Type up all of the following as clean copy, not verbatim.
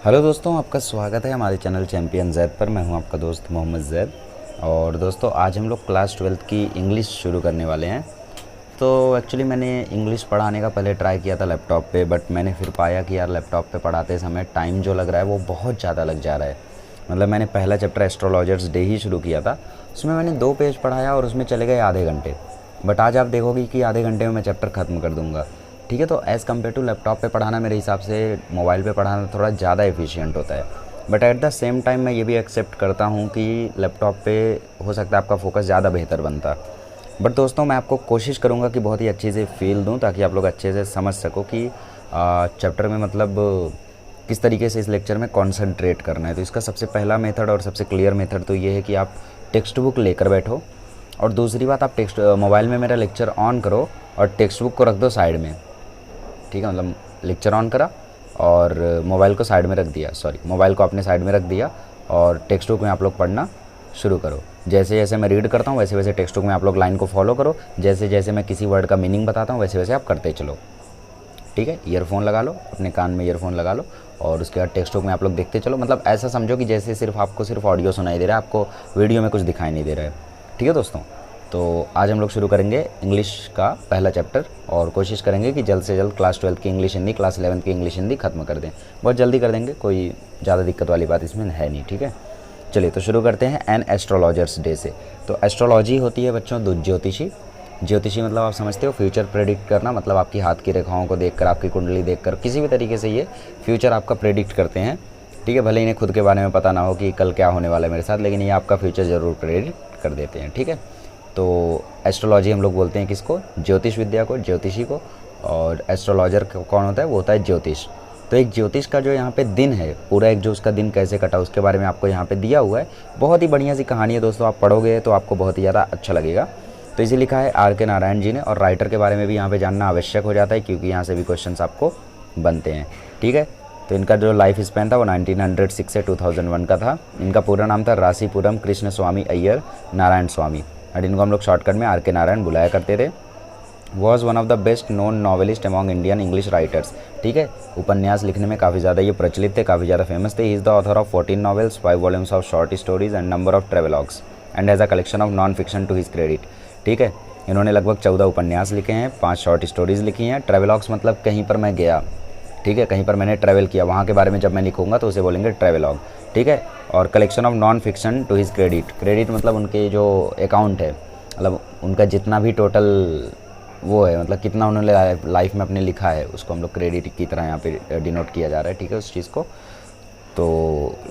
Hello दोस्तों, आपका स्वागत है हमारे चैनल चैम्पियन जैद पर। मैं हूं आपका दोस्त मोहम्मद जैद। और दोस्तों, आज हम लोग क्लास 12th की इंग्लिश शुरू करने वाले हैं। तो एक्चुअली मैंने इंग्लिश पढ़ाने का पहले ट्राई किया था लैपटॉप पे, बट मैंने फिर पाया कि यार लैपटॉप पे पढ़ाते समय टाइम जो लग रहा है वो बहुत ज़्यादा लग जा रहा है। मतलब मैंने पहला चैप्टर एस्ट्रोलॉजर्स डे ही शुरू किया था, उसमें मैंने 2 पेज पढ़ाया और उसमें चले गए आधे घंटे। बट आज आप देखोगे कि आधे घंटे में मैं चैप्टर ख़त्म कर दूँगा। ठीक है, तो एज़ कम्पेयर टू लैपटॉप पे पढ़ाना मेरे हिसाब से मोबाइल पे पढ़ाना थोड़ा ज़्यादा एफिशिएंट होता है। But at the same time मैं ये भी एक्सेप्ट करता हूँ कि लैपटॉप पे हो सकता है आपका फोकस ज़्यादा बेहतर बनता। बट दोस्तों, मैं आपको कोशिश करूँगा कि बहुत ही अच्छे से फ़ील दूँ ताकि आप लोग अच्छे से समझ सको कि चैप्टर में मतलब किस तरीके से इस लेक्चर में कॉन्सेंट्रेट करना है। तो इसका सबसे पहला मेथड और सबसे क्लियर मेथड तो ये है कि आप टेक्स्ट बुक लेकर बैठो। और दूसरी बात, आप मोबाइल में मेरा लेक्चर ऑन करो और टेक्स्ट बुक को रख दो साइड में। ठीक है, मतलब लेक्चर ऑन करा और मोबाइल को साइड में रख दिया, मोबाइल को अपने साइड में रख दिया और टेक्स्ट बुक में आप लोग पढ़ना शुरू करो। जैसे जैसे मैं रीड करता हूँ वैसे वैसे टेक्स्ट बुक में आप लोग लाइन को फॉलो करो। जैसे जैसे मैं किसी वर्ड का मीनिंग बताता हूँ वैसे वैसे आप करते चलो। ठीक है, ईयरफोन लगा लो, अपने कान में ईयरफोन लगा लो और उसके बाद टेक्स्ट बुक में आप लोग देखते चलो। मतलब ऐसा समझो कि जैसे आपको सिर्फ ऑडियो सुनाई दे रहा है, आपको वीडियो में कुछ दिखाई नहीं दे रहा है। ठीक है दोस्तों, तो आज हम लोग शुरू करेंगे इंग्लिश का पहला चैप्टर और कोशिश करेंगे कि जल्द से जल्द क्लास 12 की इंग्लिश हिंदी, क्लास 11 की इंग्लिश हिंदी ख़त्म कर दें। बहुत जल्दी कर देंगे, कोई ज़्यादा दिक्कत वाली बात इसमें है नहीं। ठीक है, चलिए तो शुरू करते हैं एन एस्ट्रोलॉजर्स डे से। तो एस्ट्रोलॉजी होती है बच्चों ज्योतिषी। ज्योतिषी मतलब आप समझते हो फ्यूचर प्रेडिक्ट करना, मतलब आपकी हाथ की रेखाओं को देखकर, आपकी कुंडली देखकर किसी भी तरीके से ये फ्यूचर आपका प्रेडिक्ट करते हैं। ठीक है, भले इन्हें खुद के बारे में पता ना हो कि कल क्या होने वाला है मेरे साथ, लेकिन ये आपका फ्यूचर ज़रूर प्रेडिक्ट कर देते हैं। ठीक है, तो एस्ट्रोलॉजी हम लोग बोलते हैं किसको? ज्योतिष विद्या को, ज्योतिषी को। और एस्ट्रोलॉजर कौन होता है? वो होता है ज्योतिष। तो एक ज्योतिष का जो यहाँ पे दिन है, पूरा एक जो उसका दिन कैसे कटा उसके बारे में आपको यहाँ पे दिया हुआ है। बहुत ही बढ़िया सी कहानी है दोस्तों, आप पढ़ोगे तो आपको बहुत ही ज़्यादा अच्छा लगेगा। तो इसे लिखा है R.K. नारायण जी ने, और राइटर के बारे में भी यहाँ पे जानना आवश्यक हो जाता है क्योंकि यहाँ से भी क्वेश्चंस आपको बनते हैं। ठीक है, तो इनका जो लाइफ स्पैन था वो 1906 से 2001 का था। इनका पूरा नाम था रासीपुरम कृष्ण स्वामी अय्यर नारायण स्वामी, और इनको हम लोग शॉर्टकट में R.K. नारायण बुलाया करते थे। Was one of the best known novelist among Indian English writers. ठीक है, उपन्यास लिखने में काफ़ी ज़्यादा ये प्रचलित थे, काफ़ी ज़्यादा फेमस थे। He is the author of 14 novels, 5 volumes of short stories and number of travelogues and has a collection of non fiction to his credit. ठीक है, इन्होंने लगभग 14 उपन्यास लिखे हैं, 5 शॉर्ट स्टोरीज़ लिखी हैं। ट्रेवलॉग्स मतलब कहीं पर मैं गया, ठीक है, कहीं पर मैंने ट्रैवल किया, वहाँ के बारे में जब मैं लिखूंगा तो उसे बोलेंगे ट्रैवलॉग। ठीक है, और collection of non fiction to his credit. Credit मतलब उनके जो अकाउंट है, मतलब उनका जितना भी टोटल वो है, मतलब कितना उन्होंने लाइफ में अपने लिखा है, उसको हम लोग क्रेडिट की तरह यहाँ पे डिनोट किया जा रहा है। ठीक है, उस चीज़ को तो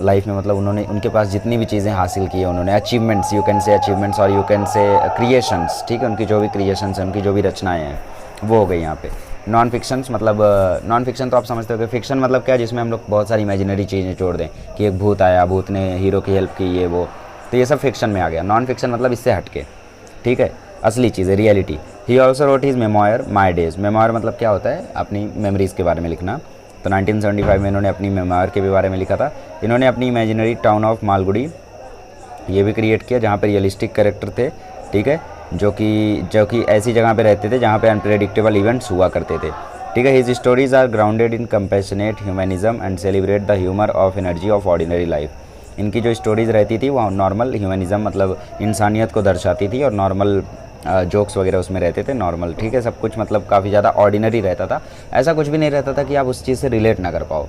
लाइफ में मतलब उन्होंने, उनके पास जितनी भी चीज़ें हासिल की है उन्होंने, achievements, you can say achievements और यू कैन से क्रिएशंस। ठीक है, उनकी जो भी क्रिएशंस हैं, उनकी जो भी रचनाएँ हैं वो हो गई यहाँ पे। नॉन फिक्शंस मतलब, नॉन फिक्शन तो आप समझते हो कि फिक्शन मतलब क्या है, जिसमें हम लोग बहुत सारी इमेजिनरी चीज़ें जोड़ दें कि एक भूत आया, भूत ने हीरो की हेल्प की, ये वो, तो ये सब फिक्शन में आ गया। नॉन फिक्शन मतलब इससे हटके, ठीक है, असली चीज़ें, reality. He also wrote his memoir my days. Memoir मतलब क्या होता है? अपनी मेमोरीज़ के बारे में लिखना। तो 1975 में इन्होंने अपनी मेमोयर के भी बारे में लिखा था। इन्होंने अपनी इमेजिनरी टाउन ऑफ मालगुडी ये भी क्रिएट किया जहाँ पर रियलिस्टिक कैरेक्टर थे। ठीक है, जो कि ऐसी जगह पे रहते थे जहाँ पे अनप्रेडिक्टेबल इवेंट्स हुआ करते थे। ठीक है, his stories are grounded in compassionate humanism and celebrate the humour of energy of ordinary life. इनकी जो स्टोरीज़ रहती थी वो नॉर्मल ह्यूमनिज्म मतलब इंसानियत को दर्शाती थी, और नॉर्मल जोक्स वगैरह उसमें रहते थे, नॉर्मल। ठीक है, सब कुछ मतलब काफ़ी ज़्यादा ऑर्डिनरी रहता था। ऐसा कुछ भी नहीं रहता था कि आप उस चीज़ से रिलेट ना कर पाओ।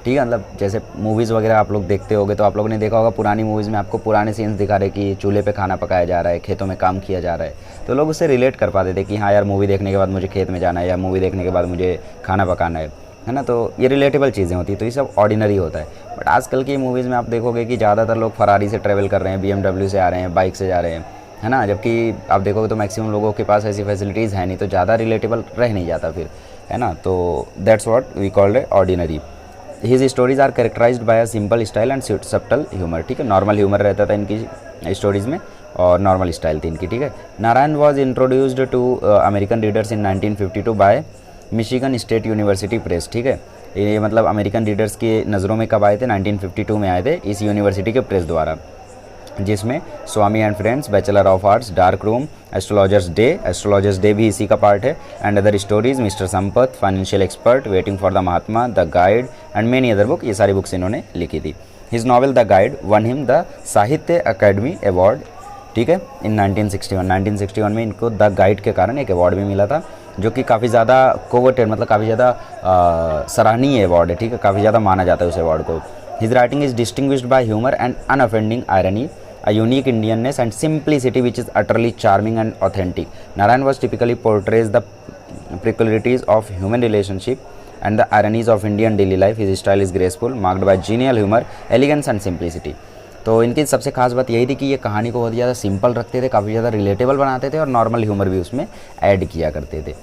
ठीक है, मतलब जैसे मूवीज़ वगैरह आप लोग देखते होगे तो आप लोगों ने देखा होगा, पुरानी मूवीज़ में आपको पुराने सीन्स दिखा रहे कि चूल्हे पे खाना पकाया जा रहा है, खेतों में काम किया जा रहा है, तो लोग उससे रिलेट कर पाते थे कि हाँ यार, मूवी देखने के बाद मुझे खेत में जाना है, या मूवी देखने के बाद मुझे खाना पकाना है ना। तो ये रिलेटेबल चीज़ें होती, तो ये सब ऑर्डिनरी होता है। बट आजकल की मूवीज़ में आप देखोगे कि ज़्यादातर लोग फरारी से ट्रैवल कर रहे हैं, BMW से आ रहे हैं, बाइक से जा रहे हैं, है ना। जबकि आप देखोगे तो मैक्सिमम लोगों के पास ऐसी फैसिलिटीज़ है नहीं, तो ज़्यादा रिलेटेबल रह नहीं जाता फिर, है ना। तो that's what we called a ordinary. His stories are characterised by a simple style and subtle humour. ठीक है, नॉर्मल ह्यूमर रहता था इनकी स्टोरीज़ में और नॉर्मल स्टाइल थी इनकी। ठीक है, Narayan was introduced to American readers in 1952 by Michigan State University Press. ठीक है, ये मतलब अमेरिकन रीडर्स की नज़रों में कब आए थे? 1952 में आए थे, इस यूनिवर्सिटी के प्रेस द्वारा। जिसमें Swami and friends, bachelor of arts, dark room, astrologer's day भी इसी का पार्ट है, and other stories, mister Sampath, financial expert, waiting for the Mahatma, the guide and many other book, ये सारी बुक्स इन्होंने लिखी थी। His novel the guide won him the Sahitya Akademi award, ठीक है, इन 1961 में इनको द गाइड के कारण एक अवार्ड भी मिला था, जो कि काफ़ी ज़्यादा कोवेटेड, मतलब काफ़ी ज़्यादा सराहनीय अवार्ड है, ठीक है, काफ़ी ज़्यादा माना जाता है उस अवार्ड को। His writing is distinguished by humour and unoffending irony, a unique Indianness and simplicity which is utterly charming and authentic. Narayan was typically portrays the peculiarities of human relationship and the ironies of Indian daily life. His style is graceful, marked by genial humor, elegance and simplicity. तो इनकी सबसे खास बात यही थी कि ये कहानी को बहुत ज़्यादा सिंपल रखते थे, काफ़ी ज़्यादा रिलेटेबल बनाते थे और नॉर्मल ह्यूमर भी उसमें ऐड किया करते थे,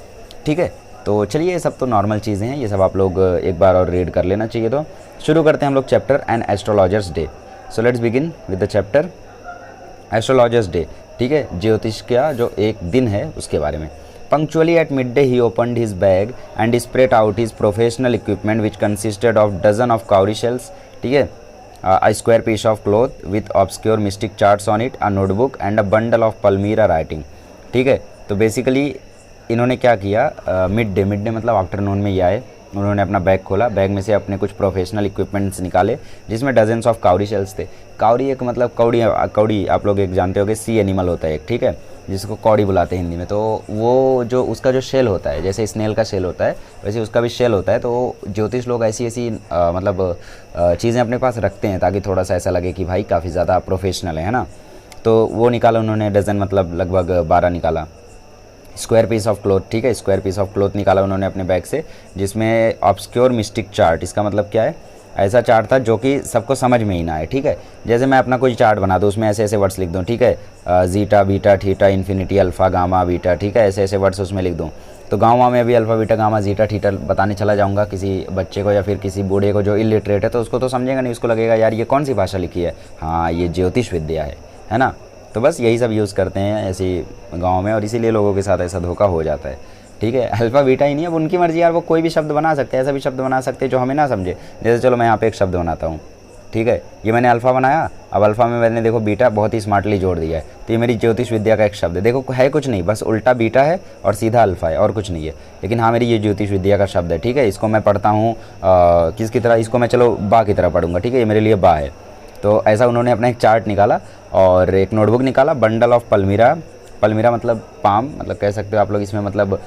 ठीक है। तो चलिए, ये सब तो नॉर्मल चीज़ें हैं, ये सब आप लोग एक बार और रीड कर लेना चाहिए। तो शुरू करते हैं हम लोग chapter an astrologer's day. So let's begin with the chapter astrologer's day, ठीक है, ज्योतिष का जो एक दिन है उसके बारे में। Punctually at midday he opened his bag and spread out his professional equipment which consisted of dozen of cowrie shells, ठीक है, a square piece of cloth with obscure mystic charts on it, a notebook and a bundle of Palmyra writing, ठीक है। तो basically इन्होंने क्या किया, mid day मतलब afternoon में ये आए, उन्होंने अपना बैग खोला, बैग में से अपने कुछ प्रोफेशनल इक्विपमेंट्स निकाले, जिसमें डजन्स ऑफ काउरी शेल्स थे। काउरी एक मतलब कौड़ी आप लोग एक जानते हो कि सी एनिमल होता है एक, ठीक है, जिसको कौड़ी बुलाते हैं हिंदी में। तो वो जो उसका जो शेल होता है, जैसे स्नेल का शेल होता है वैसे उसका भी शेल होता है। तो ज्योतिष लोग ऐसी मतलब चीज़ें अपने पास रखते हैं ताकि थोड़ा सा ऐसा लगे कि भाई काफ़ी ज़्यादा प्रोफेशनल है ना। तो वो निकाला उन्होंने, डजन मतलब लगभग 12 निकाला। स्क्वायर पीस ऑफ क्लॉथ, ठीक है, स्क्वायर पीस ऑफ क्लॉथ निकाला उन्होंने अपने बैग से, जिसमें ऑब्सक्योर मिस्टिक चार्ट, इसका मतलब क्या है, ऐसा चार्ट था जो कि सबको समझ में ही ना आए, ठीक है। जैसे मैं अपना कोई चार्ट बना दूँ, उसमें ऐसे ऐसे वर्ड्स लिख दूँ, ठीक है, zeta beta theta infinity alpha gamma beta, ठीक है, ऐसे ऐसे वर्ड्स उसमें लिख दूँ। तो गाँव में अभी alpha beta gamma zeta theta बताने चला जाऊँगा किसी बच्चे को या फिर किसी बूढ़े को जो इलिटरेट है, तो उसको तो समझेगा नहीं, उसको लगेगा यार ये कौन सी भाषा लिखी है, हाँ ये ज्योतिष विद्या है ना। तो बस यही सब यूज़ करते हैं ऐसी गाँव में, और इसीलिए लोगों के साथ ऐसा धोखा हो जाता है, ठीक है। अल्फ़ा बीटा ही नहीं, अब उनकी मर्ज़ी यार, वो कोई भी शब्द बना सकते हैं, ऐसा भी शब्द बना सकते हैं जो हमें ना समझे। जैसे चलो मैं यहाँ पे एक शब्द बनाता हूँ, ठीक है, ये मैंने अल्फ़ा बनाया, अब अल्फ़ा में मैंने देखो बीटा बहुत ही स्मार्टली जोड़ दिया है, तो ये मेरी ज्योतिष विद्या का एक शब्द है। देखो है कुछ नहीं, बस उल्टा बीटा है और सीधा अल्फ़ा है और कुछ नहीं है, लेकिन हाँ मेरी ये ज्योतिष विद्या का शब्द है, ठीक है। इसको मैं पढ़ता हूँ किसकी तरह, इसको मैं चलो बा की तरह पढ़ूँगा, ठीक है, ये मेरे लिए बा है। तो ऐसा उन्होंने अपना एक चार्ट निकाला और एक नोटबुक निकाला, बंडल ऑफ पल्मीरा मतलब पाम, मतलब कह सकते हो आप लोग, इसमें मतलब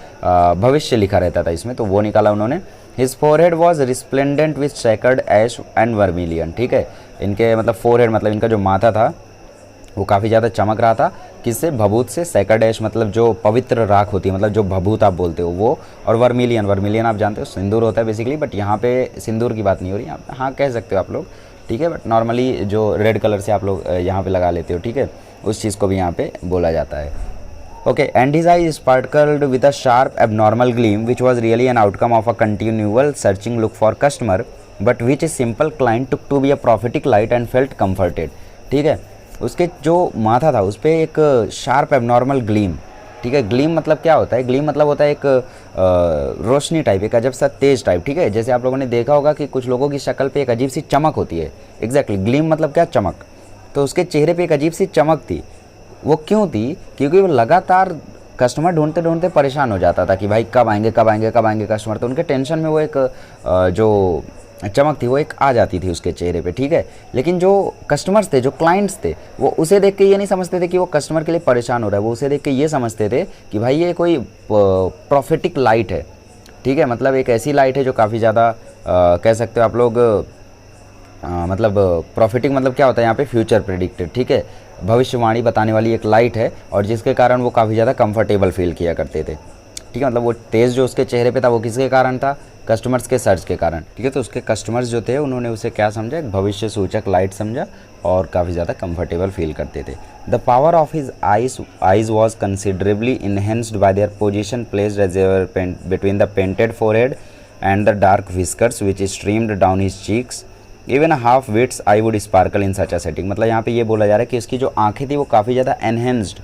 भविष्य लिखा रहता था इसमें, तो वो निकाला उन्होंने। His forehead was resplendent with sacred ash and vermilion, ठीक है, इनके मतलब फोरहेड मतलब इनका जो माथा था वो काफ़ी ज़्यादा चमक रहा था, किससे, भभूत से, सेकर्ड ऐश मतलब जो पवित्र राख होती है, मतलब जो भभूत आप बोलते हो वो, और वर्मिलियन आप जानते हो सिंदूर होता है बेसिकली, बट यहाँ पे सिंदूर की बात नहीं हो रही, हाँ कह सकते हो आप लोग, ठीक है, बट नॉर्मली जो रेड कलर से आप लोग यहाँ पे लगा लेते हो, ठीक है, उस चीज़ को भी यहाँ पे बोला जाता है। Okay, and his eye sparkled with a sharp abnormal gleam which was really an outcome of a continual searching look for customer but which a simple client took to be a prophetic light and felt comforted, ठीक है। उसके जो माथा था उस पर एक sharp abnormal gleam, ठीक है, ग्लीम मतलब क्या होता है, ग्लीम मतलब होता है एक रोशनी टाइप, एक अजब सा तेज टाइप, ठीक है। जैसे आप लोगों ने देखा होगा कि कुछ लोगों की शक्ल पे एक अजीब सी चमक होती है, एग्जैक्टली ग्लीम मतलब क्या, चमक। तो उसके चेहरे पे एक अजीब सी चमक थी। वो क्यों थी, क्योंकि वो लगातार कस्टमर ढूंढते ढूंढते परेशान हो जाता था कि भाई कब आएंगे कस्टमर। तो उनके टेंशन में वो एक जो चमक थी वो एक आ जाती थी उसके चेहरे पे, ठीक है। लेकिन जो कस्टमर्स थे, जो क्लाइंट्स थे, वो उसे देख के ये नहीं समझते थे कि वो कस्टमर के लिए परेशान हो रहा है, वो उसे देख के ये समझते थे कि भाई ये कोई प्रॉफिटिक लाइट है, ठीक है, मतलब एक ऐसी लाइट है जो काफ़ी ज़्यादा कह सकते हो आप लोग, मतलब प्रॉफिटिक मतलब क्या होता है यहाँ पे, फ्यूचर प्रेडिक्टेड, ठीक है, भविष्यवाणी बताने वाली एक लाइट है, और जिसके कारण वो काफ़ी ज़्यादा कंफर्टेबल फील किया करते थे, ठीक है। मतलब वो तेज़ जो उसके चेहरे पे था वो किसके कारण था, कस्टमर्स के सर्च के कारण, ठीक है। तो उसके कस्टमर्स जो थे उन्होंने उसे क्या समझा, एक भविष्य सूचक लाइट समझा और काफ़ी ज़्यादा कंफर्टेबल फील करते थे। The power of his eyes was considerably enhanced by their position placed as between the painted forehead and the dark whiskers which streamed down his cheeks, even half wit's eye would sparkle in such a setting. मतलब यहाँ पे ये बोला जा रहा है कि उसकी जो आंखें थी वो काफ़ी ज़्यादा एनहेंस्ड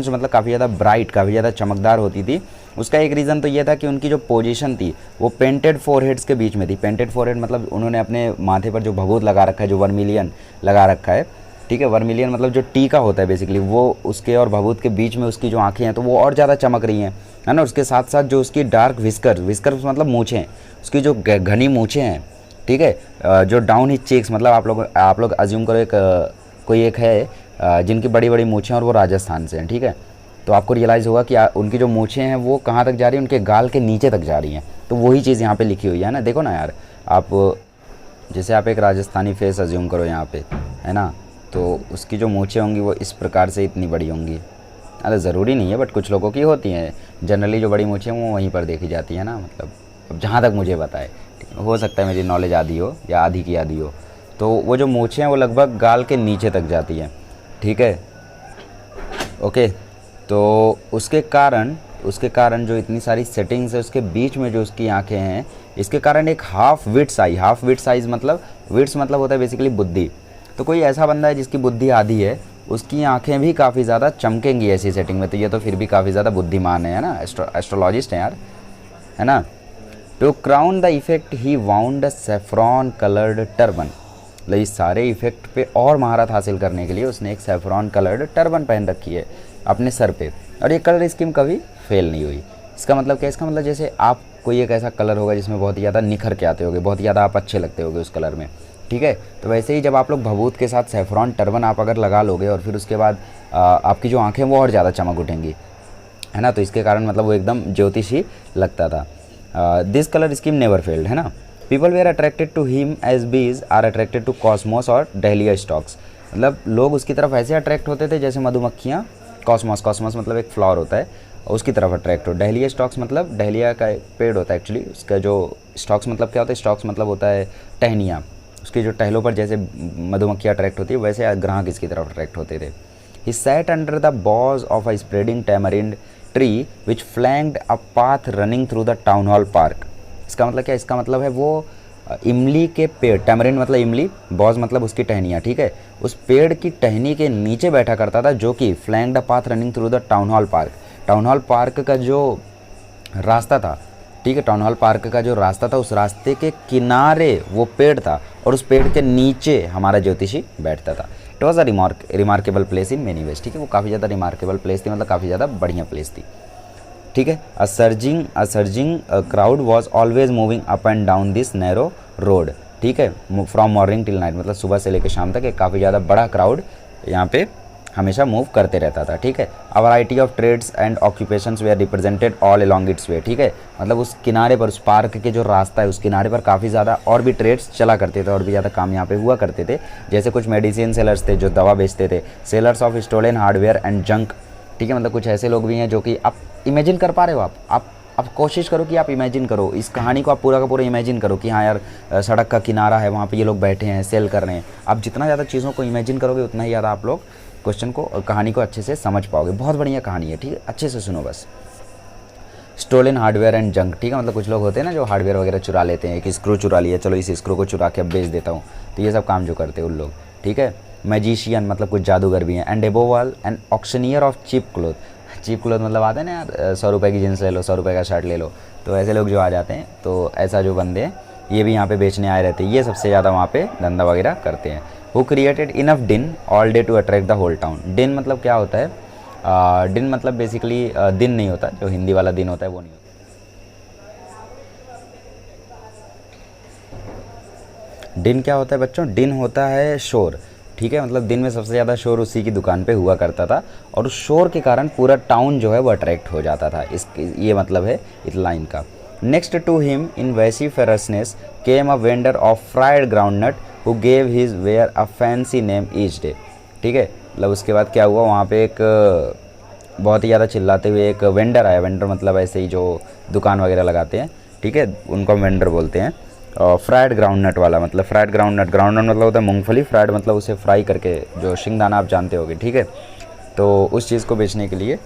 मतलब काफ़ी ज़्यादा ब्राइट, काफ़ी ज़्यादा चमकदार होती थी। उसका एक रीज़न तो ये था कि उनकी जो पोजीशन थी वो पेंटेड फोरहेड्स के बीच में थी। पेंटेड फोरहेड मतलब उन्होंने अपने माथे पर जो भभूत लगा रखा है, जो वर्मिलियन लगा रखा है, ठीक है। वर्मिलियन मतलब जो टीका होता है बेसिकली, वो उसके और भभूत के बीच में उसकी जो आँखें हैं तो वो और ज़्यादा चमक रही हैं, है ना। उसके साथ साथ जो उसकी डार्क विस्कर्स मतलब मूँछें, उसकी जो घनी मूँछें हैं, ठीक है, जो डाउन ही चेक्स, मतलब आप लोग अज्यूम करो कोई एक है जिनकी बड़ी बड़ी मूँछें और वो राजस्थान से हैं, ठीक है। तो आपको रियलाइज़ होगा कि उनकी जो मूँछें हैं वो कहाँ तक जा रही हैं, उनके गाल के नीचे तक जा रही हैं। तो वही चीज़ यहाँ पे लिखी हुई है ना, देखो ना यार। आप जैसे आप एक राजस्थानी फेस अज्यूम करो यहाँ पे, है ना, तो उसकी जो मूँछें होंगी वो इस प्रकार से इतनी बड़ी होंगी। अरे ज़रूरी नहीं है, बट कुछ लोगों की होती हैं। जनरली जो बड़ी मूँछें वो वहीं पर देखी जाती है ना, मतलब अब जहाँ तक मुझे पता है, हो सकता है मेरी नॉलेज आधी हो या आधी की आधी हो। तो वो जो मूँछें हैं वो लगभग गाल के नीचे तक जाती हैं, ठीक है, ओके। तो उसके कारण जो इतनी सारी सेटिंग्स है उसके बीच में जो उसकी आंखें हैं, इसके कारण एक हाफ विट साइज मतलब विट्स मतलब होता है बेसिकली बुद्धि। तो कोई ऐसा बंदा है जिसकी बुद्धि आधी है, उसकी आंखें भी काफ़ी ज़्यादा चमकेंगी ऐसी सेटिंग में, तो ये तो फिर भी काफ़ी ज़्यादा बुद्धिमान है ना, एस्ट्रोलॉजिस्ट है यार, है ना। To crown the effect he wound a saffron coloured turban, मतलब इस सारे इफेक्ट पे और महारत हासिल करने के लिए उसने एक सेफ्रॉन कलर्ड टर्बन पहन रखी है अपने सर पे, और ये कलर स्कीम कभी फेल नहीं हुई। इसका मतलब क्या, इसका मतलब जैसे आप कोई एक ऐसा कलर होगा जिसमें बहुत ही ज़्यादा निखर के आते होगे, बहुत ही ज़्यादा आप अच्छे लगते होगे उस कलर में, ठीक है। तो वैसे ही जब आप लोग भभूत के साथ सेफ्रॉन टर्बन आप अगर लगा लोगे और फिर उसके बाद आपकी जो आँखें वो और ज़्यादा चमक उठेंगी, है ना। तो इसके कारण मतलब वो एकदम ज्योतिषी लगता था। This colour scheme never failed, है ना। People were attracted to him as bees are attracted to cosmos और डहलिया स्टॉक्स, मतलब लोग उसकी तरफ ऐसे अट्रैक्ट होते थे जैसे मधुमक्खियाँ, कॉस्मोस मतलब एक फ्लावर होता है, उसकी तरफ अट्रैक्ट हो। डहलिया स्टॉक्स मतलब डहलिया का पेड़ होता है एक्चुअली, उसका जो स्टॉक्स मतलब क्या होता है, स्टॉक्स मतलब होता है टहनियाँ, उसकी जो टहलों पर जैसे मधुमक्खियाँ अट्रैक्ट होती है वैसे ग्राहक इसकी तरफ अट्रैक्ट होते थे। He sat under the boughs of a spreading tamarind tree which flanked a path running through the town hall park. इसका मतलब क्या, इसका मतलब है वो इमली के पेड़, टैमरिंड मतलब इमली, बॉज मतलब उसकी टहनियाँ, ठीक है, उस पेड़ की टहनी के नीचे बैठा करता था, जो कि flanked a path running through the town hall park. Town hall park का जो रास्ता था, ठीक है, टाउन हॉल पार्क का जो रास्ता था उस रास्ते के किनारे वो पेड़ था और उस पेड़ के नीचे हमारा ज्योतिषी बैठता था। It was a remarkable place in many ways, ठीक है, वो काफ़ी ज़्यादा रिमार्केबल प्लेस थी, मतलब काफ़ी ज़्यादा बढ़िया प्लेस थी, ठीक है। A surging crowd was always moving up and down this narrow road, ठीक है, फ्रॉम मॉर्निंग टिल नाइट, मतलब सुबह से लेकर शाम तक एक काफ़ी ज़्यादा बड़ा क्राउड यहाँ पे हमेशा मूव करते रहता था, ठीक है। A variety of trades and occupations were represented all along its way, ठीक है, मतलब उस किनारे पर, उस पार्क के जो रास्ता है उस किनारे पर काफ़ी ज़्यादा और भी ट्रेड्स चला करते थे, और भी ज़्यादा काम यहाँ पे हुआ करते थे। जैसे कुछ मेडिसिन सेलर्स थे जो दवा बेचते थे, sellers of stolen hardware and junk, ठीक है, मतलब कुछ ऐसे लोग भी हैं जो कि आप इमेजिन कर पा रहे हो, आप कोशिश करो कि आप इमेजिन करो इस कहानी को, आप पूरा का पूरा इमेजिन करो कि हाँ यार सड़क का किनारा है, वहाँ पे ये लोग बैठे हैं, सेल कर रहे हैं। आप जितना ज़्यादा चीज़ों को इमेजिन करोगे उतना ही ज़्यादा आप लोग क्वेश्चन को, कहानी को अच्छे से समझ पाओगे। बहुत बढ़िया कहानी है, ठीक है, अच्छे से सुनो बस। स्टोलन हार्डवेयर एंड जंक, ठीक है, मतलब कुछ लोग होते हैं ना जो हार्डवेयर वगैरह चुरा लेते हैं, एक स्क्रू चुरा लिया, चलो इस स्क्रू को चुरा के अब बेच देता हूँ, तो ये सब काम जो करते हैं उन लोग, ठीक है। मैजिशियन मतलब कुछ जादूगर भी हैं। And above all an auctioneer of cheap cloth, cheap cloth मतलब आते हैं ना यार, 100 रुपये की जीन्स ले लो, 100 रुपये का शर्ट ले लो, तो ऐसे लोग जो आ जाते हैं, तो ऐसा जो बंदे हैं ये भी यहाँ पे बेचने आए रहते हैं, ये सबसे ज़्यादा वहाँ पे धंधा वगैरह करते हैं। Who created enough din all day to attract the whole town. Din मतलब क्या होता है, दिन मतलब बेसिकली दिन नहीं होता, जो हिंदी वाला दिन होता है वो नहीं होता। दिन क्या होता है बच्चों, दिन होता है शोर, ठीक है, मतलब दिन में सबसे ज़्यादा शोर उसी की दुकान पे हुआ करता था, और उस शोर के कारण पूरा टाउन जो है वो अट्रैक्ट हो जाता था, ये मतलब है इस लाइन का। Next to him in vociferousness came a vendor of fried groundnut who gave his ware a fancy name each day, ठीक है, मतलब उसके बाद क्या हुआ, वहाँ पे एक बहुत ही ज़्यादा चिल्लाते हुए एक वेंडर आया, वेंडर मतलब ऐसे ही जो दुकान वगैरह लगाते हैं, ठीक है, उनको वेंडर बोलते हैं। फ्राइड ग्राउंडनट वाला मतलब, फ्राइड ग्राउंडनट मतलब होता है मूंगफली, फ्राइड मतलब उसे फ्राई करके, जो शिंगदाना आप जानते होगे, ठीक है, तो उस चीज़ को बेचने के लिए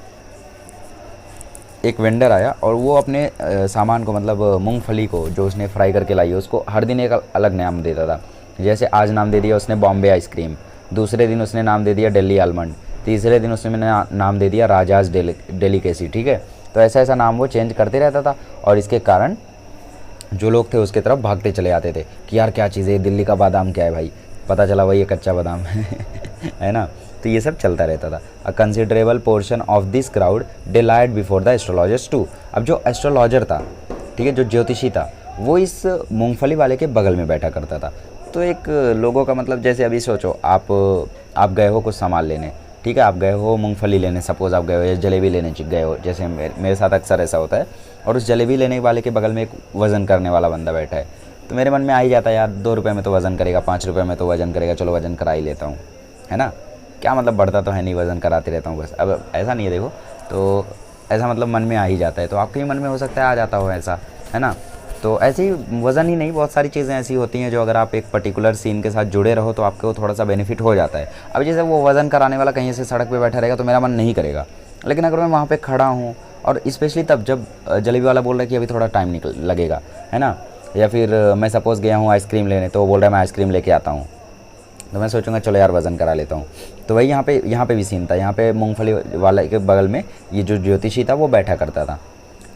एक वेंडर आया, और वो अपने सामान को मतलब मूंगफली को जो उसने फ्राई करके लाई है उसको हर दिन एक अलग नाम देता था। जैसे आज नाम दे दिया उसने बॉम्बे आइसक्रीम, दूसरे दिन उसने नाम दे दिया दिल्ली आलमंड, तीसरे दिन उसने नाम दे दिया राजाज डेलिकेसी, ठीक है, तो ऐसा ऐसा नाम वो चेंज करते रहता था, और इसके कारण जो लोग थे उसके तरफ भागते चले आते थे कि यार क्या चीज़ है, दिल्ली का बादाम क्या है भाई, पता चला वही ये कच्चा बादाम है है ना। तो ये सब चलता रहता था। A considerable portion of this crowd dallied before the astrologer's too. अब जो एस्ट्रोलॉजर था, ठीक है, जो ज्योतिषी था, वो इस मूंगफली वाले के बगल में बैठा करता था। तो एक लोगों का मतलब, जैसे अभी सोचो आप गए हो कुछ सामान लेने, ठीक है, आप गए हो मूंगफली लेने, सपोज़ आप गए हो या जलेबी लेने गए हो, जैसे मेरे साथ अक्सर ऐसा होता है। और उस जलेबी लेने वाले के बगल में एक वज़न करने वाला बंदा बैठा है, तो मेरे मन में आ ही जाता है यार 2 रुपये में तो वज़न करेगा, 5 रुपये में तो वज़न करेगा, चलो वज़न करा ही लेता हूँ, है ना। क्या मतलब, बढ़ता तो है नहीं, वज़न कराते रहता हूँ बस। अब ऐसा नहीं है देखो, तो ऐसा मतलब मन में आ ही जाता है। तो आपके भी मन में हो सकता है आ जाता हो ऐसा, है ना। तो ऐसे ही वज़न ही नहीं, बहुत सारी चीज़ें ऐसी होती हैं जो अगर आप एक पर्टिकुलर सीन के साथ जुड़े रहो तो आपको थोड़ा सा बेनिफिट हो जाता है। अब जैसे वो वज़न कराने वाला कहीं से सड़क पे बैठा रहेगा तो मेरा मन नहीं करेगा, लेकिन अगर मैं वहाँ पे खड़ा हूँ, और स्पेशली तब जब जलेबी वाला बोल रहा है कि अभी थोड़ा टाइम लगेगा, है ना, या फिर मैं सपोज़ गया हूँ आइसक्रीम लेने, तो वो बोल रहा है मैं आइसक्रीम लेके आता हूँ, तो मैं सोचूंगा चलो यार वज़न करा लेता हूँ। तो वही यहाँ पे भी सीन था। यहाँ पे मूंगफली वाले के बगल में ये जो ज्योतिषी था वो बैठा करता था।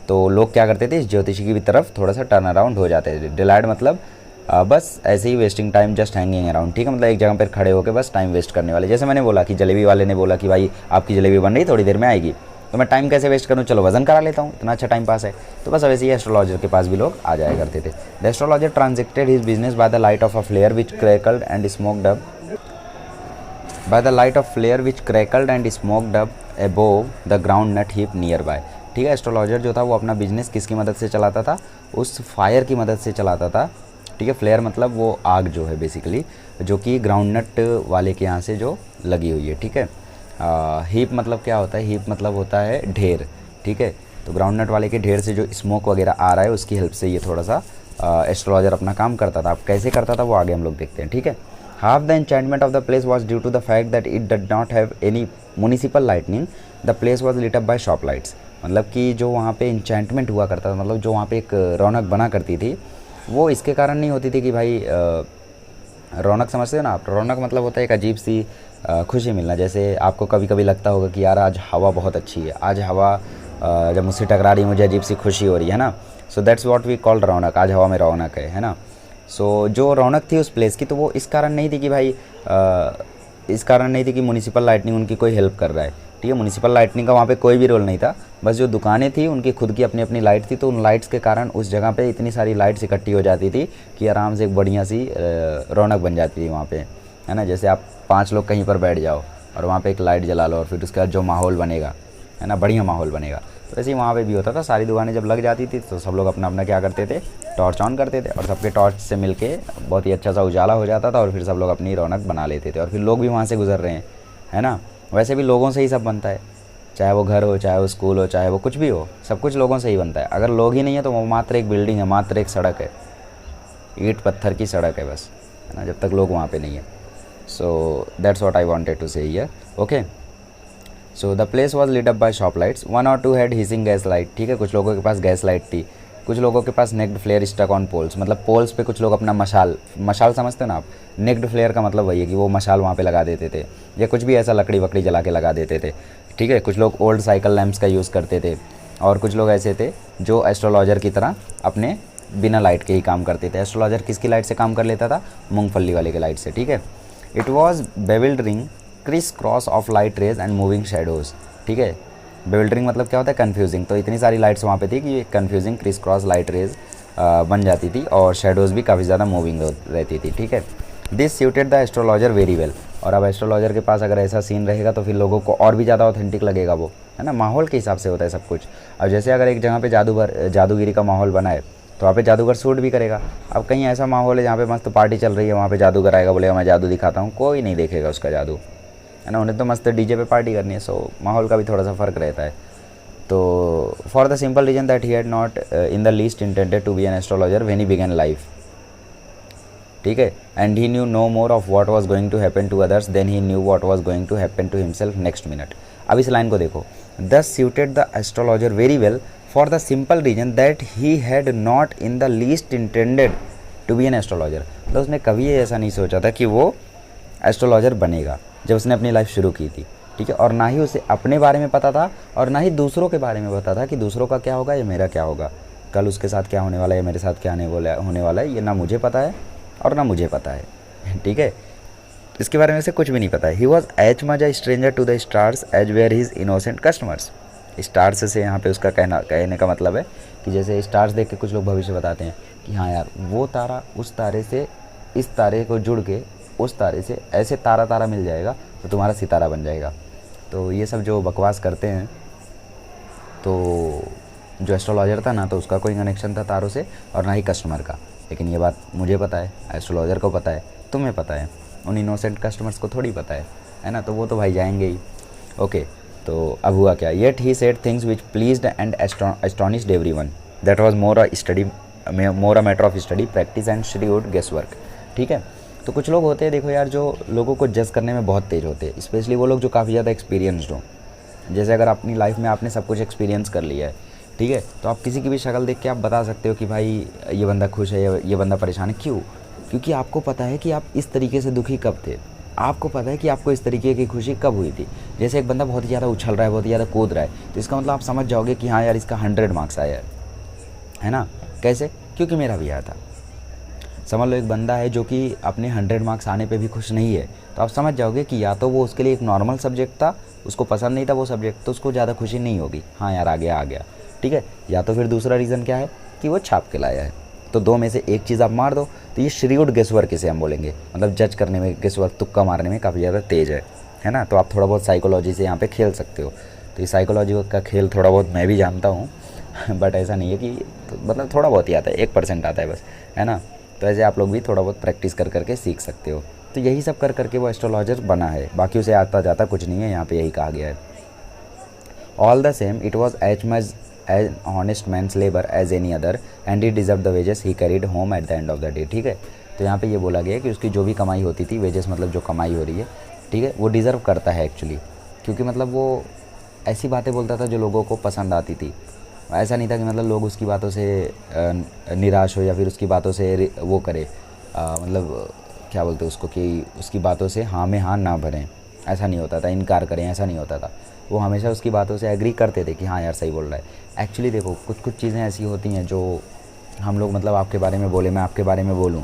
तो लोग क्या करते थे, इस ज्योतिषी की तरफ थोड़ा सा टर्न अराउंड हो जाते थे। डिलाइड मतलब बस ऐसे ही wasting time, just hanging around, ठीक है, मतलब एक जगह पर खड़े होकर बस टाइम वेस्ट करने वाले। जैसे मैंने बोला कि जलेबी वाले ने बोला कि भाई आपकी जलेबी बन रही, थोड़ी देर में आएगी, तो मैं टाइम कैसे वेस्ट करूँ, चलो वज़न करा लेता हूँ, इतना अच्छा टाइम पास है। तो बस वैसे ही एस्ट्रोलॉजर के पास भी लोग आ जाया करते थे। The astrologer transacted his business by the light of a flare which crackled and smoked up by the light of flare which crackled and smoked up above the ground nut heap nearby। ठीक है, astrologer जो था वो अपना business किसकी मदद से चलाता था, उस फायर की मदद से चलाता था। ठीक है, फ्लेयर मतलब वो आग जो है बेसिकली, जो कि ग्राउंड नट वाले के यहाँ से जो लगी हुई है। ठीक है, हीप मतलब क्या होता है, हीप मतलब होता है ढेर। ठीक है, तो ग्राउंड नट वाले के ढेर से जो स्मोक वगैरह आ रहा है उसकी हेल्प से ये थोड़ा सा एस्ट्रोलॉजर अपना काम करता था। अब कैसे करता था वो आगे हम लोग देखते हैं। ठीक है, half the enchantment of the place was due to the fact that it did not have any municipal lighting। the place was lit up by shop lights। मतलब कि जो वहाँ पे इंचेंटमेंट हुआ करता था, मतलब जो वहाँ पे एक रौनक बना करती थी, वो इसके कारण नहीं होती थी कि भाई रौनक समझते हो ना आप, रौनक मतलब होता है एक अजीब सी खुशी मिलना। जैसे आपको कभी कभी लगता होगा कि यार आज हवा बहुत अच्छी है, आज हवा जब मुझसे टकरा रही मुझे अजीब सी खुशी हो रही है ना। So that's what we call raunak, आज हवा में रौनक है ना। सो जो रौनक थी उस प्लेस की, तो वो इस कारण नहीं थी कि भाई इस कारण नहीं थी कि म्यूनिसिपल लाइटनिंग उनकी कोई हेल्प कर रहा है। ठीक है, म्यूनिसिपल लाइटनिंग का वहाँ पे कोई भी रोल नहीं था, बस जो दुकानें थी उनकी खुद की अपनी अपनी लाइट थी। तो उन लाइट्स के कारण उस जगह पे इतनी सारी लाइट्स इकट्ठी हो जाती थी कि आराम से एक बढ़िया सी रौनक बन जाती थी वहाँ पे, है ना। जैसे आप 5 लोग कहीं पर बैठ जाओ और वहाँ पे एक लाइट जला लो और फिर उसके बाद जो माहौल बनेगा, है ना, बढ़िया माहौल बनेगा। तो ऐसे ही वहाँ पे भी होता था। सारी दुकानें जब लग जाती थी तो सब लोग अपना अपना क्या करते थे, टॉर्च ऑन करते थे, और सबके टॉर्च से मिलके बहुत ही अच्छा सा उजाला हो जाता था, और फिर सब लोग अपनी रौनक बना लेते थे। और फिर लोग भी वहाँ से गुजर रहे हैं, है ना। वैसे भी लोगों से ही सब बनता है, चाहे वो घर हो, चाहे वो स्कूल हो, चाहे वो कुछ भी हो, सब कुछ लोगों से ही बनता है। अगर लोग ही नहीं है तो वो मात्र एक बिल्डिंग है, मात्र एक सड़क है, ईंट पत्थर की सड़क है बस, है ना, जब तक लोग वहाँ पे नहीं है। So that's what I wanted to say here. Okay, so the place was lit up by shop lights, 1 or 2 had hissing gas light. ठीक है, कुछ लोगों के पास गैस लाइट थी, कुछ लोगों के पास naked flare stuck on poles, मतलब पोल्स पे कुछ लोग अपना मशाल समझते हो ना आप। नेक्ड फ्लेयर का मतलब वही है कि वो मशाल वहाँ पे लगा देते थे, या कुछ भी ऐसा लकड़ी वकड़ी जला के लगा देते थे। ठीक है, कुछ लोग ओल्ड साइकिल लैंप्स का यूज़ करते थे, और कुछ लोग ऐसे थे जो एस्ट्रोलॉजर की तरह अपने बिना लाइट के ही काम करते थे। एस्ट्रोलॉजर किसकी लाइट से काम कर लेता था, मूंगफली वाले के लाइट से। ठीक है, it was bewildering criss cross of light rays and moving shadows. ठीक है, बेविल्डरिंग मतलब क्या होता है, कन्फ्यूजिंग। तो इतनी सारी लाइट्स वहाँ पे थी कि confusing criss cross light rays बन जाती थी, और शेडोज़ भी काफ़ी ज़्यादा मूविंग रहती थी। ठीक है, this suited the astrologer very well. और अब एस्ट्रोलॉजर के पास अगर ऐसा सीन रहेगा तो फिर लोगों को और भी ज़्यादा ऑथेंटिक लगेगा वो, है ना। माहौल के हिसाब से होता है सब कुछ। अब जैसे अगर एक जगह पे जादूगिरी का माहौल बना है तो वहाँ पे जादूगर शूट भी करेगा। अब कहीं ऐसा माहौल है जहाँ पे मस्त पार्टी चल रही है, वहाँ पे जादूगर आएगा, बोलेगा मैं जादू दिखाता हूँ, कोई नहीं देखेगा उसका जादू, है ना। उन्हें तो मस्त डीजे पे पार्टी करनी है। सो माहौल का भी थोड़ा सा फ़र्क रहता है। तो for the simple reason that he had not in the least intended to be an astrologer when he began life. ठीक है, and he knew no more of what was going to happen to others than he knew what was going to happen to himself next minute. अब इस line को देखो, this suited the astrologer very well for the simple reason that he had not in the least intended to be an astrologer. तो उसने कभी ऐसा नहीं सोचा था कि वो एस्ट्रोलॉजर बनेगा जब उसने अपनी लाइफ शुरू की थी। ठीक है, और ना ही उसे अपने बारे में पता था और ना ही दूसरों के बारे में पता था कि दूसरों का क्या होगा या मेरा क्या होगा, कल उसके साथ क्या होने वाला है या मेरे साथ क्या होने वाला है, ये ना मुझे पता है और ना मुझे पता है। ठीक है, इसके बारे में से कुछ भी नहीं पता है। He was as much a stranger to the stars as were his innocent customers. Stars से यहाँ पे उसका कहने का मतलब है कि जैसे स्टार्स देख के कुछ लोग भविष्य बताते हैं कि हाँ यार वो तारा उस तारे से इस तारे को जुड़ के उस तारे से ऐसे तारा तारा मिल जाएगा तो तुम्हारा सितारा बन जाएगा। तो ये सब जो बकवास करते हैं, तो जो एस्ट्रोलॉजर था ना तो उसका कोई कनेक्शन था तारों से और ना ही कस्टमर का। लेकिन ये बात मुझे पता है, एस्ट्रोलॉजर को पता है, तुम्हें पता है, उन इनोसेंट कस्टमर्स को थोड़ी पता है ना। तो वो तो भाई जाएंगे ही। ओके, तो अब हुआ क्या, yet he said things which pleased and astonished everyone. That was more a matter of study practice and shrewd guess work. ठीक है, तो कुछ लोग होते हैं देखो यार जो लोगों को जज करने में बहुत तेज़ होते हैं, स्पेशली वो लोग जो काफ़ी ज़्यादा एक्सपीरियंसड हो। जैसे अगर अपनी लाइफ में आपने सब कुछ एक्सपीरियंस कर लिया है, ठीक है, तो आप किसी की भी शक्ल देख के आप बता सकते हो कि भाई ये बंदा खुश है या ये बंदा परेशान है। क्यों? क्योंकि आपको पता है कि आप इस तरीके से दुखी कब थे, आपको पता है कि आपको इस तरीके की खुशी कब हुई थी। जैसे एक बंदा बहुत ही ज़्यादा उछल रहा है, बहुत ही ज़्यादा कूद रहा है, तो इसका मतलब आप समझ जाओगे कि हाँ यार इसका 100 मार्क्स आया है ना। कैसे? क्योंकि मेरा भी आया था। समझ लो एक बंदा है जो कि अपने 100 मार्क्स आने पे भी खुश नहीं है, तो आप समझ जाओगे कि या तो वो उसके लिए एक नॉर्मल सब्जेक्ट था, उसको पसंद नहीं था वो सब्जेक्ट, तो उसको ज़्यादा खुशी नहीं होगी, हाँ यार आ गया, ठीक है। या तो फिर दूसरा रीज़न क्या है कि वो छाप के लाया है। तो दो में से एक चीज़ आप मार दो, तो ये श्रीवुड गेसवर्क इसे हम बोलेंगे, मतलब जज करने में, गेसवर्क तुक्का मारने में काफ़ी ज़्यादा तेज़ है ना। तो आप थोड़ा बहुत साइकोलॉजी से यहाँ पे खेल सकते हो। तो ये साइकोलॉजी का खेल थोड़ा बहुत मैं भी जानता हूँ बट ऐसा नहीं है कि मतलब थोड़ा बहुत ही आता है, 1% आता है बस, है ना। तो ऐसे आप लोग भी थोड़ा बहुत प्रैक्टिस कर करके सीख सकते हो। तो यही सब कर करके वो एस्ट्रोलॉजर बना है, बाकी उसे आता जाता कुछ नहीं है, यहाँ पे यही कहा गया है। All the same it was as much as honest man's labour as any other and he deserve the wages he carried home at the end of the day. ठीक है, तो यहाँ पे ये बोला गया है कि उसकी जो भी कमाई होती थी, वेजेस मतलब जो कमाई हो रही है, ठीक है, वो डिज़र्व करता है एक्चुअली, क्योंकि मतलब वो ऐसी बातें बोलता था जो लोगों को पसंद आती थी। ऐसा नहीं था कि मतलब लोग उसकी बातों से निराश हो या फिर उसकी बातों से वो करे, मतलब क्या बोलते हैं उसको, कि उसकी बातों से हाँ में हाँ ना भरें, ऐसा नहीं होता था, इनकार करें, ऐसा नहीं होता था। वो हमेशा उसकी बातों से एग्री करते थे कि हाँ यार सही बोल रहा है। एक्चुअली देखो कुछ कुछ चीज़ें ऐसी होती हैं जो हम लोग मतलब आपके बारे में बोले, मैं आपके बारे में बोलूँ,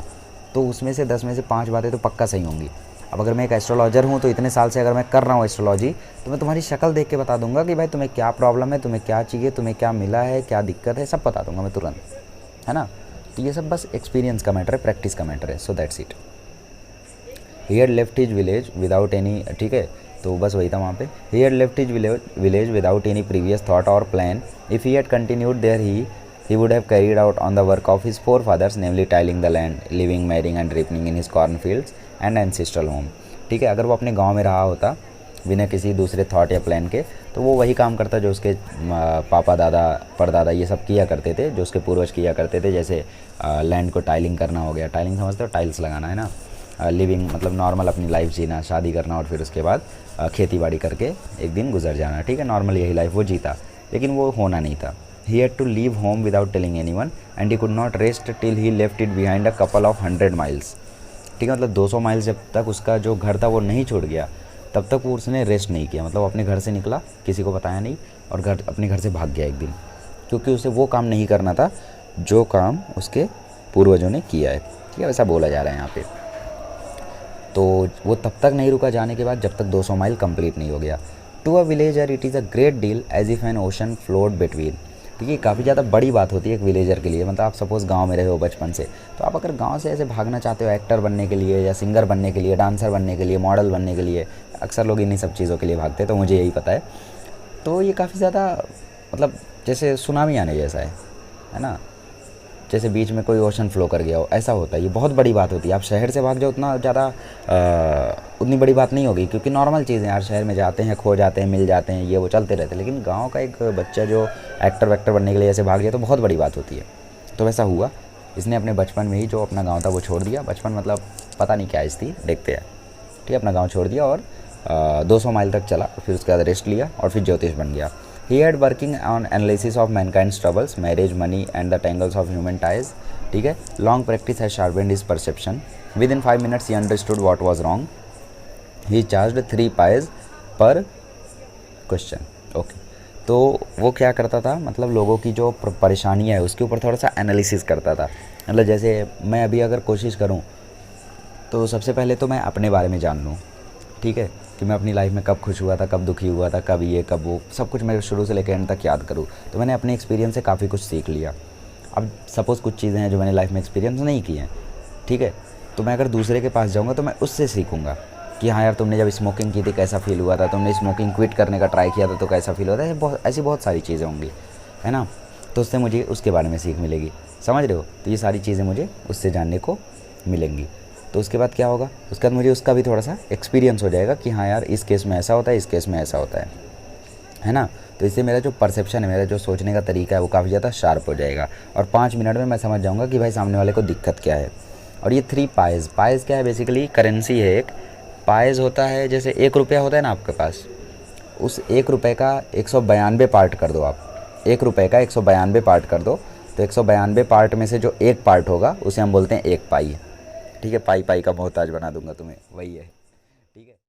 तो उसमें से 10 में से 5 बातें तो पक्का सही होंगी। अब अगर मैं एक एस्ट्रोलॉजर हूँ तो इतने साल से अगर मैं कर रहा हूँ एस्ट्रोलॉजी, तो मैं तुम्हारी शक्ल देख के बता दूंगा कि भाई तुम्हें क्या प्रॉब्लम है, तुम्हें क्या चाहिए, तुम्हें क्या मिला है, क्या दिक्कत है, सब बता दूंगा मैं तुरंत, है ना। तो ये सब बस एक्सपीरियंस का मैटर है, प्रैक्टिस का मैटर है। So that's it. He had left his village without any, ठीक है, तो बस वही था वहाँ पे। He had left his village without any previous thought और plan. If he had continued there he would have carried out on the work of his forefathers, namely tilling the land, living, marrying and reaping in his cornfields and ancestral home। ठीक है, अगर वो अपने गांव में रहा होता बिना किसी दूसरे थॉट या प्लान के, तो वो वही काम करता जो उसके पापा दादा परदादा ये सब किया करते थे, जो उसके पूर्वज किया करते थे। जैसे लैंड को टाइलिंग करना हो गया, टाइलिंग समझते हो, टाइल्स लगाना, है ना। लिविंग मतलब नॉर्मल अपनी लाइफ जीना, शादी करना और फिर उसके बाद खेती बाड़ी करके एक दिन गुजर जाना, ठीक है, नॉर्मल यही लाइफ वो जीता। लेकिन वो होना नहीं था। He had to leave home without telling anyone and he could not rest till he left it behind a couple of 100 miles। ठीक है, मतलब 200 माइल्स जब तक उसका जो घर था वो नहीं छोड़ गया, तब तक वो उसने रेस्ट नहीं किया। मतलब अपने घर से निकला, किसी को बताया नहीं, और अपने घर से भाग गया एक दिन, क्योंकि उसे वो काम नहीं करना था जो काम उसके पूर्वजों ने किया है। ठीक है, वैसा बोला जा रहा है यहाँ पे। तो वो तब तक नहीं रुका जाने के बाद जब तक 200 माइल कंप्लीट नहीं हो गया। To a villager it is a great deal as if an ocean float between. ठीक है, काफ़ी ज़्यादा बड़ी बात होती है एक विलेजर के लिए। मतलब आप सपोज़ गांव में रहे हो बचपन से, तो आप अगर गांव से ऐसे भागना चाहते हो एक्टर बनने के लिए या सिंगर बनने के लिए, डांसर बनने के लिए, मॉडल बनने के लिए, अक्सर लोग इन्हीं सब चीज़ों के लिए भागते हैं, तो मुझे यही पता है। तो ये काफ़ी ज़्यादा मतलब जैसे सुनामी आने जैसा है ना। जैसे बीच में कोई ओशन फ्लो कर गया हो, ऐसा होता है। ये बहुत बड़ी बात होती है। आप शहर से भाग जाओ उतना ज़्यादा उतनी बड़ी बात नहीं होगी, क्योंकि नॉर्मल चीज़ें यार, शहर में जाते हैं, खो जाते हैं, मिल जाते हैं, ये वो चलते रहते हैं। लेकिन गांव का एक बच्चा जो एक्टर वैक्टर बनने के लिए ऐसे भाग जाए तो बहुत बड़ी बात होती है। तो वैसा हुआ, इसने अपने बचपन में ही जो अपना गाँव था वो छोड़ दिया। बचपन मतलब पता नहीं क्या एज थी, देखते हैं। ठीक है, अपना गाँव छोड़ दिया और 200 माइल तक चला, फिर उसके बाद रेस्ट लिया और फिर ज्योतिष बन गया। He had working on analysis of mankind's troubles, marriage, money and the tangles of human ties। ठीक है, long practice has sharpened his perception। Within 5 minutes he understood what was wrong। He charged 3 pies per question। Okay, तो वो क्या करता था, मतलब लोगों की जो परेशानियाँ है उसके ऊपर थोड़ा सा एनालिसिस करता था। मतलब जैसे मैं अभी अगर कोशिश करूँ तो सबसे पहले तो मैं अपने बारे में जान लूँ, ठीक है, कि मैं अपनी लाइफ में कब खुश हुआ था, कब दुखी हुआ था, कब ये कब वो, सब कुछ मैं शुरू से लेकर एंड तक याद करूँ। तो मैंने अपने एक्सपीरियंस से काफ़ी कुछ सीख लिया। अब सपोज़ कुछ चीज़ें हैं जो मैंने लाइफ में एक्सपीरियंस नहीं की हैं, ठीक है, तो मैं अगर दूसरे के पास जाऊँगा तो मैं उससे सीखूँगा कि हाँ यार, तुमने जब स्मोकिंग की थी कैसा फ़ील हुआ था, तुमने स्मोकिंग क्विट करने का ट्राई किया था तो कैसा फ़ील हुआ था। ऐसी बहुत सारी चीज़ें होंगी, है ना। तो उससे मुझे उसके बारे में सीख मिलेगी, समझ रहे हो। तो ये सारी चीज़ें मुझे उससे जानने को मिलेंगी। तो उसके बाद क्या होगा, उसके बाद मुझे उसका भी थोड़ा सा एक्सपीरियंस हो जाएगा कि हाँ यार, इस केस में ऐसा होता है, इस केस में ऐसा होता है ना। तो इससे मेरा जो परसेप्शन है, मेरा जो सोचने का तरीका है वो काफ़ी ज़्यादा शार्प हो जाएगा और 5 मिनट में मैं समझ जाऊँगा कि भाई सामने वाले को दिक्कत क्या है। और ये 3 पाइज़, पाइज़ क्या है, बेसिकली करेंसी है एक। पाइज़ होता है जैसे 1 रुपया होता है ना आपके पास, उस 1 रुपये का 192 पार्ट कर दो आप। 1 रुपये का 192 पार्ट कर दो, तो 192 पार्ट में से जो एक पार्ट होगा उसे हम बोलते हैं 1 पाई। ठीक है, पाई पाई का मोहताज बना दूंगा तुम्हें, वही है।